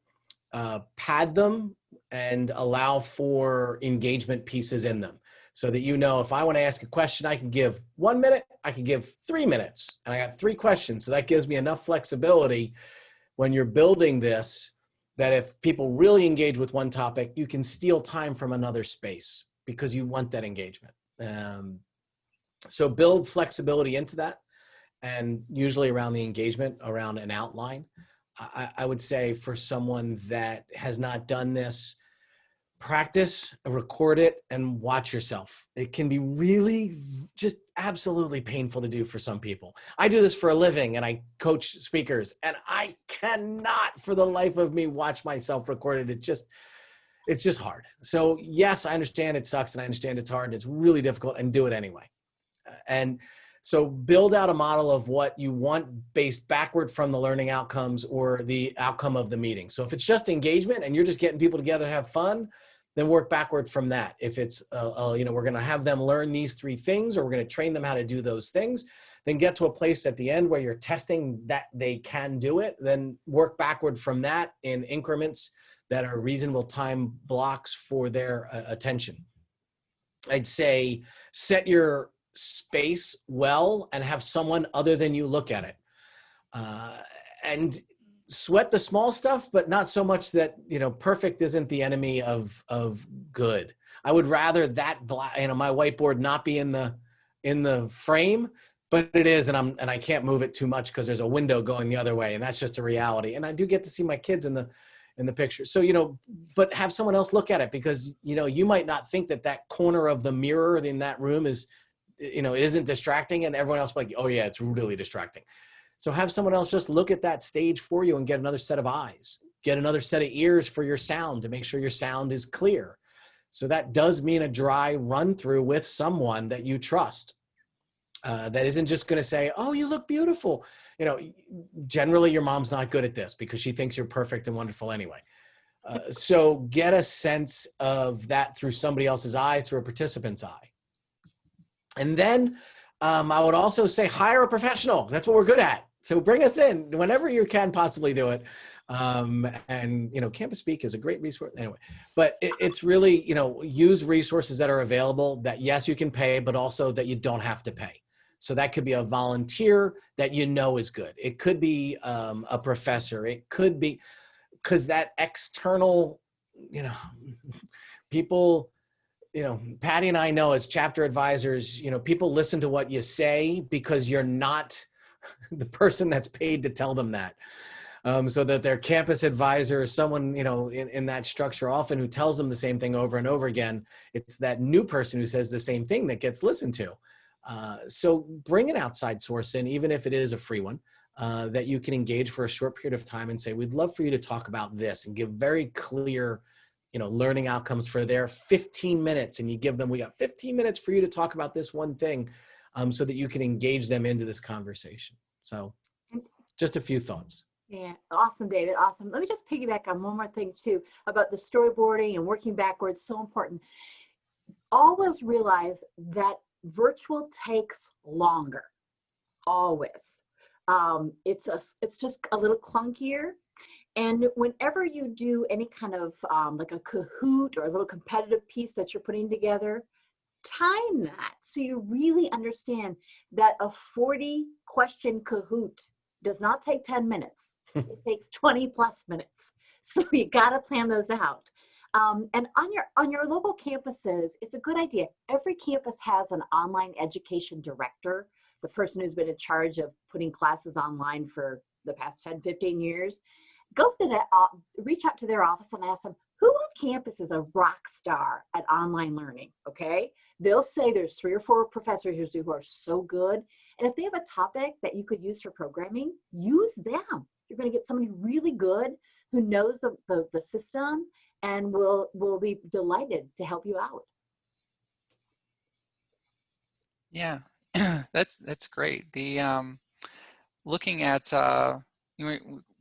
pad them, and allow for engagement pieces in them. So that, if I want to ask a question, I can give 1 minute, I can give 3 minutes, and I got 3 questions. So that gives me enough flexibility when you're building this, that if people really engage with one topic, you can steal time from another space because you want that engagement. So build flexibility into that, and usually around the engagement, around an outline. I would say for someone that has not done this, practice, record it, and watch yourself. It can be really just absolutely painful to do for some people. I do this for a living and I coach speakers, and I cannot for the life of me watch myself record it. It's just hard. So yes, I understand it sucks and I understand it's hard and it's really difficult, and do it anyway. And so build out a model of what you want based backward from the learning outcomes or the outcome of the meeting. So if it's just engagement and you're just getting people together to have fun, then work backward from that. If it's, we're going to have them learn these 3 things, or we're going to train them how to do those things, then get to a place at the end where you're testing that they can do it, then work backward from that in increments that are reasonable time blocks for their attention. I'd say set your space well and have someone other than you look at it. And sweat the small stuff, but not so much that, perfect isn't the enemy of good. I would rather that my whiteboard not be in the frame, but it is, and I can't move it too much because there's a window going the other way, and that's just a reality. And I do get to see my kids in the picture. So, but have someone else look at it, because, you might not think that corner of the mirror in that room is, isn't distracting, and everyone else like, oh yeah, it's really distracting. So have someone else just look at that stage for you and get another set of eyes, get another set of ears for your sound to make sure your sound is clear. So that does mean a dry run through with someone that you trust. That isn't just going to say, oh, you look beautiful. Generally your mom's not good at this because she thinks you're perfect and wonderful anyway. So get a sense of that through somebody else's eyes, through a participant's eye. And then I would also say hire a professional. That's what we're good at. So bring us in whenever you can possibly do it. And, Campus Speak is a great resource anyway, but it's really, use resources that are available that, yes, you can pay, but also that you don't have to pay. So that could be a volunteer that is good. It could be a professor. It could be, because that external, people, Patty and I know as chapter advisors, people listen to what you say because you're not the person that's paid to tell them that. So that their campus advisor or someone, in that structure often who tells them the same thing over and over again, it's that new person who says the same thing that gets listened to. So bring an outside source in, even if it is a free one, that you can engage for a short period of time and say, we'd love for you to talk about this, and give very clear learning outcomes for their 15 minutes. And you give them, we got 15 minutes for you to talk about this one thing, so that you can engage them into this conversation. So just a few thoughts. Yeah, awesome, David. Awesome. Let me just piggyback on one more thing too about the storyboarding and working backwards. So important. Always realize that virtual takes longer. Always. It's just a little clunkier. And whenever you do any kind of like a Kahoot or a little competitive piece that you're putting together, time that so you really understand that a 40-question Kahoot does not take 10 minutes. It takes 20 plus minutes. So you got to plan those out. And on your local campuses, it's a good idea. Every campus has an online education director, the person who's been in charge of putting classes online for the past 10, 15 years. Go to that, reach out to their office and ask them, who on campus is a rock star at online learning, okay? They'll say there's 3 or 4 professors usually who are so good. And if they have a topic that you could use for programming, use them. You're going to get somebody really good who knows the system and will be delighted to help you out. Yeah, that's great. The looking at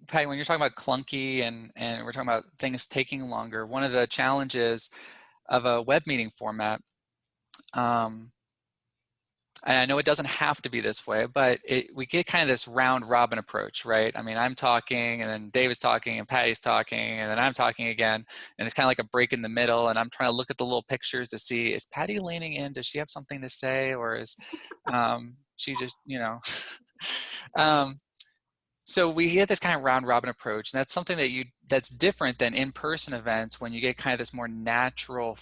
Patty, when you're talking about clunky and we're talking about things taking longer, one of the challenges of a web meeting format, and I know it doesn't have to be this way, but we get kind of this round robin approach, right? I mean, I'm talking and then David's talking and Patty's talking and then I'm talking again. And it's kind of like a break in the middle. And I'm trying to look at the little pictures to see, is Patty leaning in? Does she have something to say? Or is she just, so we get this kind of round robin approach. And that's something that's different than in-person events when you get kind of this more natural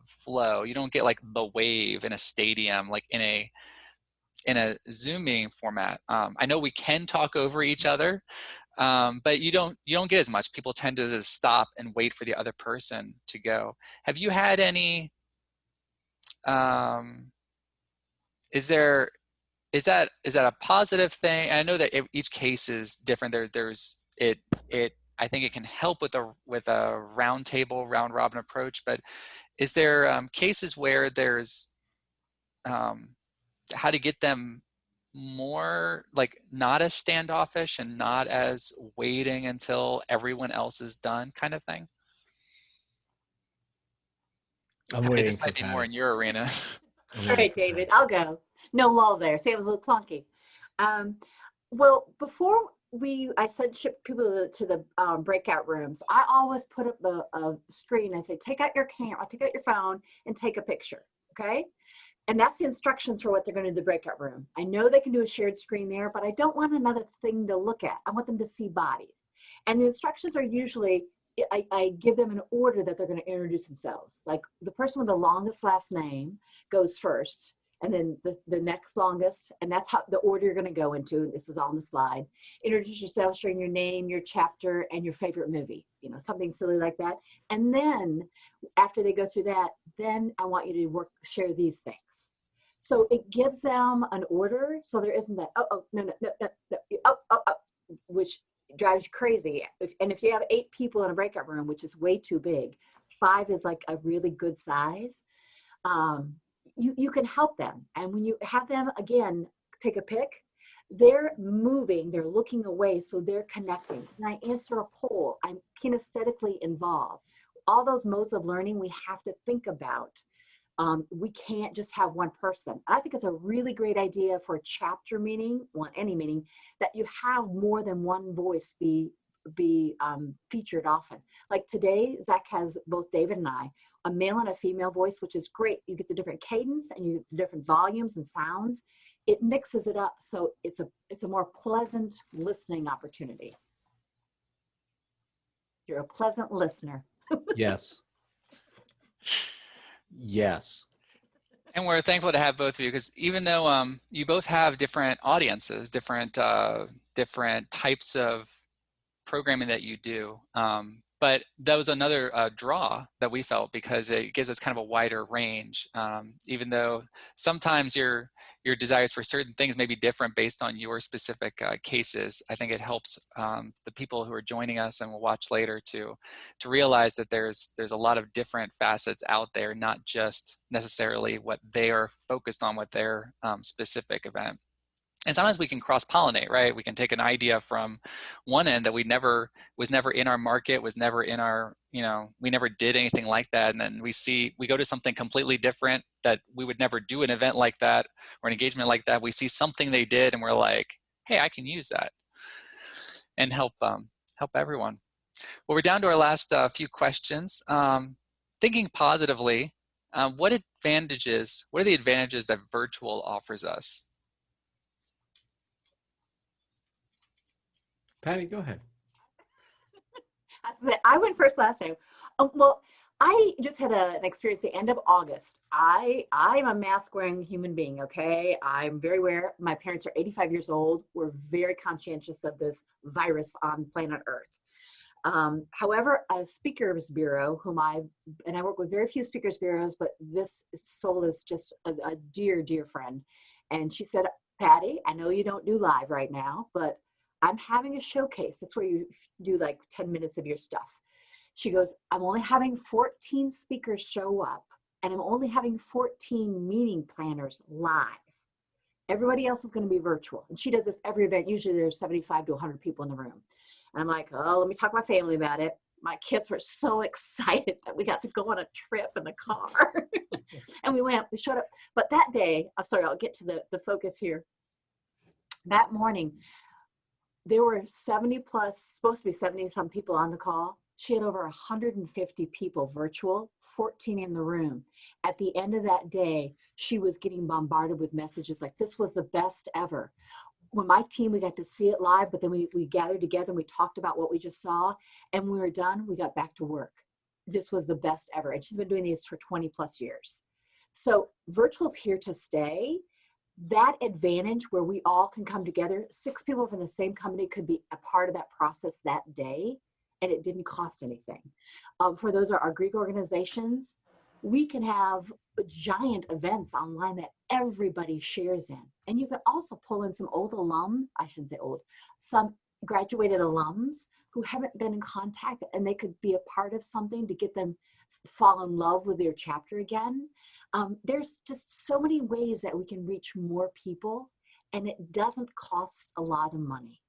flow. You don't get like the wave in a stadium, like in a Zoom meeting format. I know we can talk over each other, but you don't get as much. People tend to just stop and wait for the other person to go. Have you had any? Is that a positive thing? I know that each case is different. I think it can help with a round table, round robin approach. But is there cases where there's how to get them more like not as standoffish and not as waiting until everyone else is done kind of thing? I'm Patty, waiting this for might be more in your arena. All right, David, I'll go. No lull there. See, it was a little clunky. Well, before I said ship people to the breakout rooms, I always put up a screen and say, take out your camera, take out your phone and take a picture, okay? And that's the instructions for what they're going to do in the breakout room. I know they can do a shared screen there, but I don't want another thing to look at. I want them to see bodies. And the instructions are usually, I give them an order that they're going to introduce themselves. Like the person with the longest last name goes first, and then the next longest, and that's how the order you're going to go into. This is on the slide. Introduce yourself, sharing your name, your chapter, and your favorite movie, something silly like that. And then after they go through that, then I want you to share these things. So it gives them an order, so there isn't that, no, which drives you crazy. And if you have 8 people in a breakout room, which is way too big, 5 is like a really good size. You can help them. And when you have them, again, take a pic, they're moving, they're looking away, so they're connecting. And I answer a poll, I'm kinesthetically involved. All those modes of learning we have to think about. We can't just have one person. I think it's a really great idea for a chapter meeting, any meeting, that you have more than one voice be featured often. Like today, Zach has both David and I, a male and a female voice, which is great. You get the different cadence and you get the different volumes and sounds. It mixes it up, so it's a more pleasant listening opportunity. You're a pleasant listener. Yes. Yes. And we're thankful to have both of you, because even though you both have different audiences, different types of programming that you do, but that was another draw that we felt, because it gives us kind of a wider range. Even though sometimes your desires for certain things may be different based on your specific cases, I think it helps the people who are joining us and will watch later to realize that there's a lot of different facets out there, not just necessarily what they are focused on with their specific event. And sometimes we can cross-pollinate, right? We can take an idea from one end that was never in our market, was never in our, we never did anything like that. And then we go to something completely different that we would never do an event like that or an engagement like that. We see something they did and we're like, hey, I can use that and help everyone. Well, we're down to our last few questions. Thinking positively, what are the advantages that virtual offers us? Patty, go ahead. I went first last time. Well, I just had an experience at the end of August. I'm a mask-wearing human being, okay? I'm very aware. My parents are 85 years old. We're very conscientious of this virus on planet Earth. However, a speakers bureau, I work with very few speakers bureaus, but this soul is just a dear, dear friend. And she said, Patty, I know you don't do live right now, but I'm having a showcase. That's where you do like 10 minutes of your stuff. She goes, I'm only having 14 speakers show up, and I'm only having 14 meeting planners live. Everybody else is going to be virtual. And she does this every event. Usually there's 75 to 100 people in the room. And I'm like, oh, let me talk to my family about it. My kids were so excited that we got to go on a trip in the car. And we showed up. But that day, I'm sorry, I'll get to the focus here. That morning, there were 70 plus, supposed to be 70 some people on the call. She had over 150 people virtual, 14 in the room. At the end of that day, she was getting bombarded with messages like, this was the best ever. When my team, we got to see it live, but then we gathered together and we talked about what we just saw. And when we were done, we got back to work. this was the best ever. And she's been doing these for 20 plus years. So virtual's here to stay. That advantage where we all can come together, 6 people from the same company could be a part of that process that day, and it didn't cost anything. For those are our Greek organizations, we can have giant events online that everybody shares in. And you can also pull in some old I shouldn't say old, some graduated alums who haven't been in contact, and they could be a part of something to get them fall in love with their chapter again. There's just so many ways that we can reach more people, and it doesn't cost a lot of money.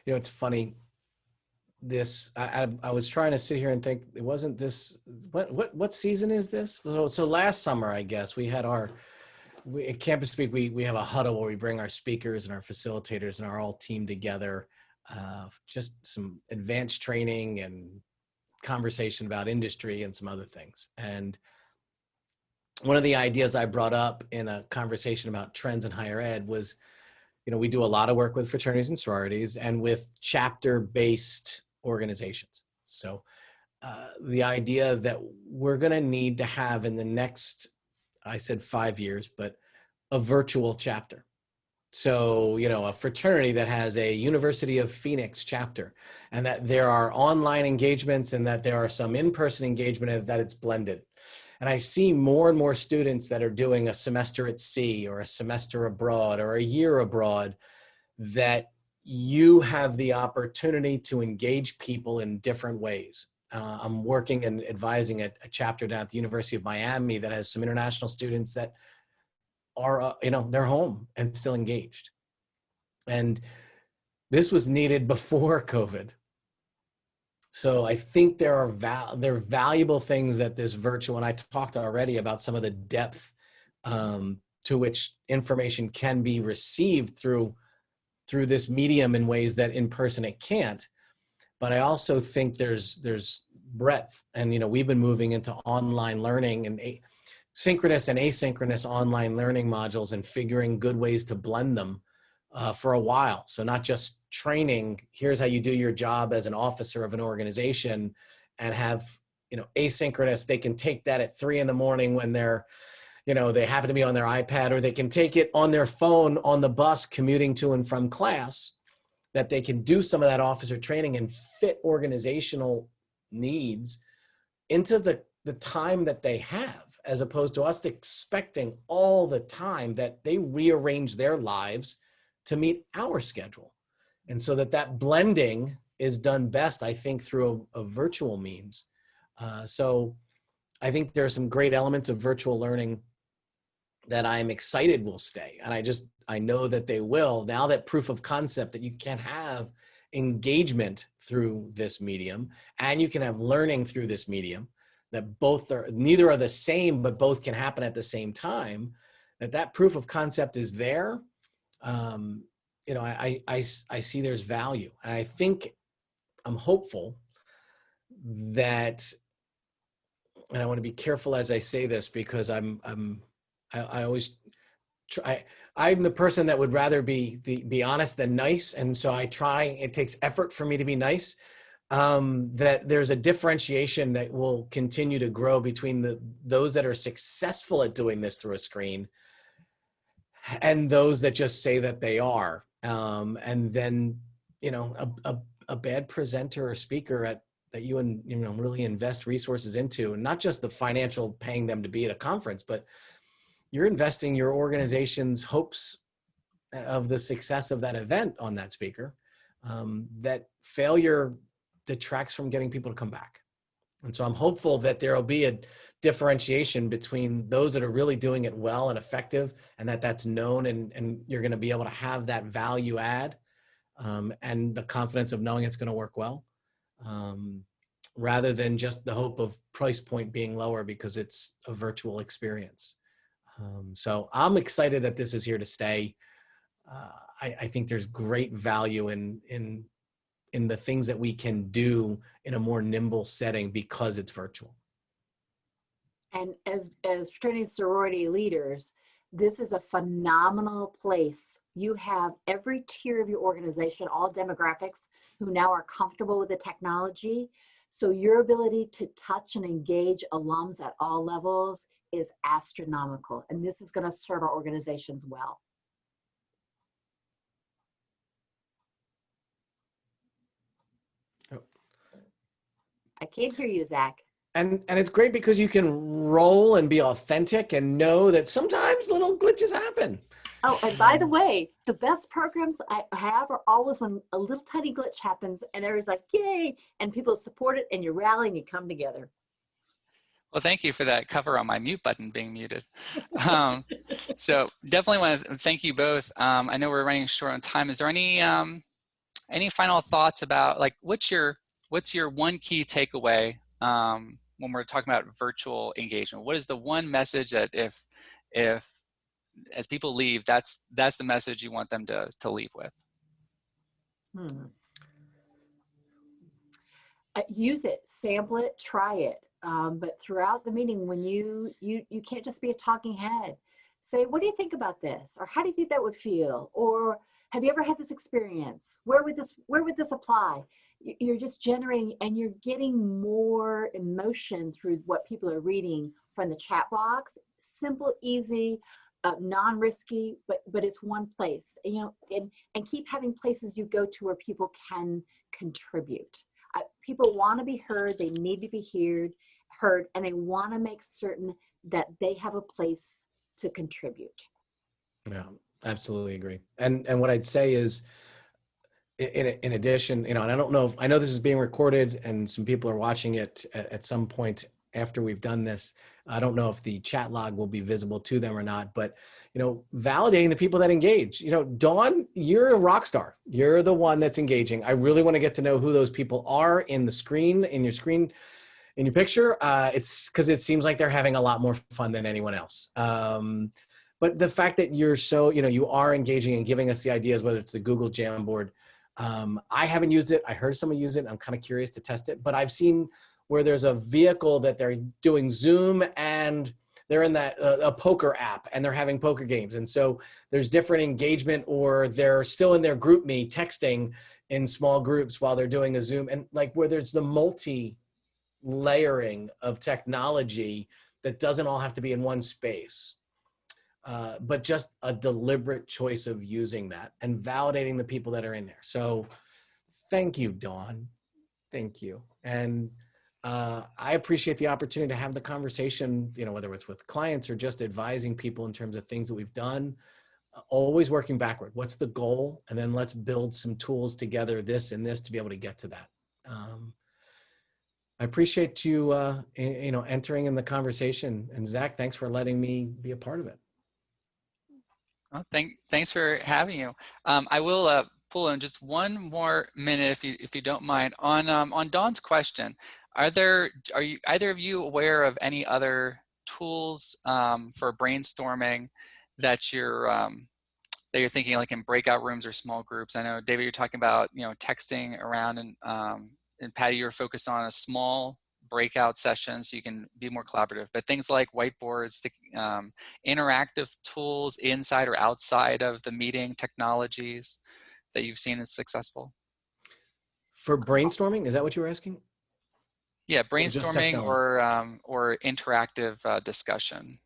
It's funny. I was trying to sit here and think, it wasn't this, what season is this? So last summer, I guess, we had at Campus Week, we have a huddle where we bring our speakers and our facilitators and our whole team together, just some advanced training and conversation about industry and some other things. And one of the ideas I brought up in a conversation about trends in higher ed was, we do a lot of work with fraternities and sororities and with chapter-based organizations. So the idea that we're going to need to have in the next, I said 5 years, but a virtual chapter. So, a fraternity that has a University of Phoenix chapter, and that there are online engagements and that there are some in-person engagement, and that it's blended. And I see more and more students that are doing a semester at sea or a semester abroad or a year abroad, that you have the opportunity to engage people in different ways. I'm working and advising a chapter down at the University of Miami that has some international students that are, they're home and still engaged. And this was needed before COVID. So I think there are valuable things that this virtual, and I talked already about some of the depth to which information can be received through this medium in ways that in person it can't. But I also think there's breadth, and we've been moving into online learning and synchronous and asynchronous online learning modules and figuring good ways to blend them for a while. So not just training, here's how you do your job as an officer of an organization, and have, asynchronous, they can take that at 3 a.m. when they're, they happen to be on their iPad, or they can take it on their phone on the bus commuting to and from class, that they can do some of that officer training and fit organizational needs into the time that they have, as opposed to us expecting all the time that they rearrange their lives to meet our schedule. And so that blending is done best, I think, through a virtual means. So I think there are some great elements of virtual learning that I'm excited will stay. And I know that they will, now that proof of concept that you can have engagement through this medium and you can have learning through this medium, that neither are the same, but both can happen at the same time, that proof of concept is there. I see there's value. And I think I'm hopeful that, and I want to be careful as I say this, because I always try, I'm the person that would rather be honest than nice. And so it takes effort for me to be nice. That there's a differentiation that will continue to grow between those that are successful at doing this through a screen and those that just say that they are. And then, a bad presenter or speaker that you really invest resources into, and not just the financial paying them to be at a conference, but you're investing your organization's hopes of the success of that event on that speaker. That failure detracts from getting people to come back. And so I'm hopeful that there'll be a differentiation between those that are really doing it well and effective, and that's known, and you're going to be able to have that value add and the confidence of knowing it's going to work well, rather than just the hope of price point being lower because it's a virtual experience. So I'm excited that this is here to stay. I think there's great value in the things that we can do in a more nimble setting because it's virtual. And as fraternity and sorority leaders, This is a phenomenal place. You have every tier of your organization, all demographics who now are comfortable with the technology. So your ability to touch and engage alums at all levels is astronomical. And this is going to serve our organizations well. Oh. I can't hear you, Zach. And it's great because you can roll and be authentic and know that sometimes little glitches happen. Oh, and by the way, the best programs I have are always when a little tiny glitch happens and everybody's like, yay, and people support it and you rally and you come together. Well, thank you for that cover on my mute button being muted. So definitely want to thank you both. I know we're running short on time. Is there any final thoughts about, like, what's your one key takeaway when we're talking about virtual engagement? What is the one message that if as people leave, that's the message you want them to leave with? Use it, sample it, try it. But throughout the meeting, when you can't just be a talking head. Say, what do you think about this? Or how do you think that would feel? Or have you ever had this experience? Where would this apply? You're just generating, and you're getting more emotion through what people are reading from the chat box. Simple, easy, non-risky, but it's one place. And keep having places you go to where people can contribute. People want to be heard. They need to be heard, and they want to make certain that they have a place to contribute. Yeah, Absolutely agree. And what I'd say is, in addition, and I don't know I know this is being recorded and some people are watching it at some point after we've done this. I don't know if the chat log will be visible to them or not, but, validating the people that engage. Dawn, you're a rock star. You're the one that's engaging. I really want to get to know who those people are in your picture. It's because it seems like they're having a lot more fun than anyone else. But the fact that you're so, you are engaging and giving us the ideas, whether it's the Google Jamboard. I haven't used it. I heard someone use it. I'm kind of curious to test it, but I've seen where there's a vehicle that they're doing Zoom and they're in that a poker app and they're having poker games. And so there's different engagement, or they're still in their group me texting in small groups while they're doing a Zoom, and like where there's the layering of technology that doesn't all have to be in one space, but just a deliberate choice of using that and validating the people that are in there. So thank you, Dawn. Thank you. And I appreciate the opportunity to have the conversation, whether it's with clients or just advising people in terms of things that we've done, always working backward. What's the goal? And then let's build some tools together, this and this, to be able to get to that. I appreciate you, entering in the conversation. And Zach, thanks for letting me be a part of it. Well, thanks for having you. I will pull in just one more minute, if you don't mind, on Dawn's question. Are you either of you aware of any other tools for brainstorming that you're thinking, like in breakout rooms or small groups? I know, David, you're talking about texting around, and Patty, you're focused on a small breakout session so you can be more collaborative. But things like whiteboards, interactive tools inside or outside of the meeting, technologies that you've seen as successful. For brainstorming, is that what you were asking? Yeah, brainstorming or interactive discussion,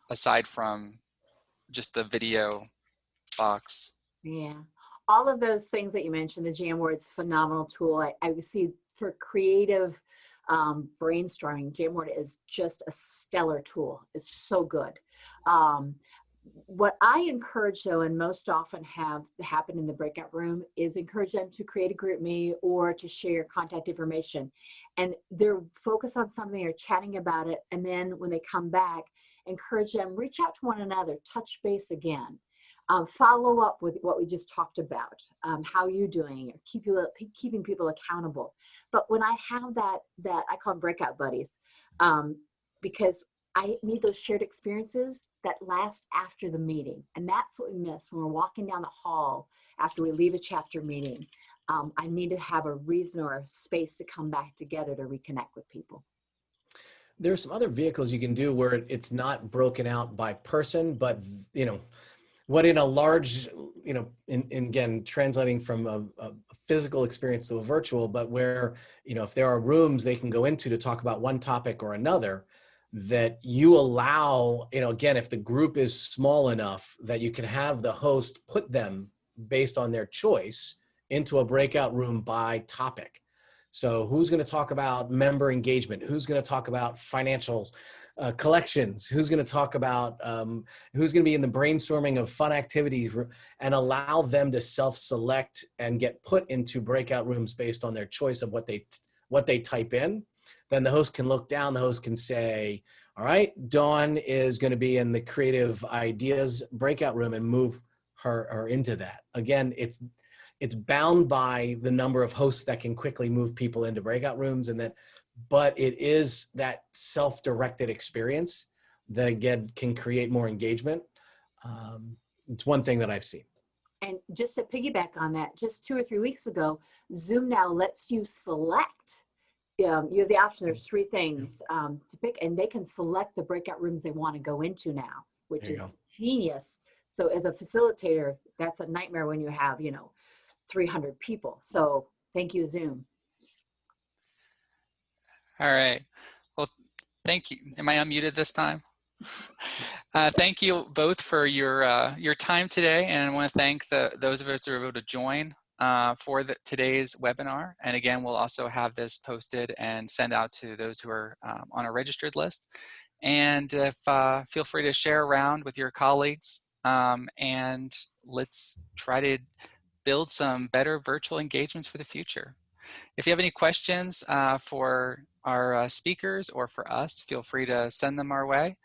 aside from just the video box. Yeah, all of those things that you mentioned, the Jamboard's a phenomenal tool. I would see for creative brainstorming, Jamboard is just a stellar tool. It's so good. What I encourage, though, and most often have happen in the breakout room, is encourage them to create a group me or to share contact information. And they're focused on something or chatting about it. And then when they come back, encourage them, reach out to one another, touch base again. Follow up with what we just talked about, how you doing, or keeping people accountable. But when I have that I call them breakout buddies, because I need those shared experiences that last after the meeting. And that's what we miss when we're walking down the hall after we leave a chapter meeting. I need to have a reason or a space to come back together to reconnect with people. There are some other vehicles you can do where it's not broken out by person, but what in a large, again, translating from a physical experience to a virtual, but where, if there are rooms they can go into to talk about one topic or another, that you allow, again, if the group is small enough that you can have the host put them based on their choice into a breakout room by topic. So who's going to talk about member engagement? Who's going to talk about financials, collections? Who's going to talk about, who's going to be in the brainstorming of fun activities, and allow them to self-select and get put into breakout rooms based on their choice of what they type in. Then the host can look down, the host can say, all right, Dawn is going to be in the creative ideas breakout room, and move her into that. Again, it's bound by the number of hosts that can quickly move people into breakout rooms, but it is that self-directed experience that, again, can create more engagement. It's one thing that I've seen. And just to piggyback on that, just 2 or 3 weeks ago, Zoom now lets you select. You have the option, there's 3 things to pick, and they can select the breakout rooms they want to go into now, which is genius. So as a facilitator, that's a nightmare when you have, 300 people. So thank you, Zoom. All right. Well, thank you. Am I unmuted this time? Thank you both for your time today, and I want to thank those of us who were able to join for today's webinar. And again, we'll also have this posted and send out to those who are on a registered list. And if feel free to share around with your colleagues, and let's try to build some better virtual engagements for the future. If you have any questions for our speakers or for us, feel free to send them our way,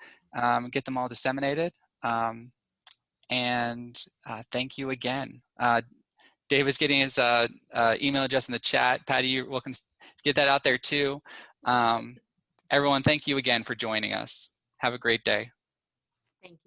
get them all disseminated. And thank you again. Dave is getting his email address in the chat. Patty, you're welcome to get that out there too. Everyone, thank you again for joining us. Have a great day.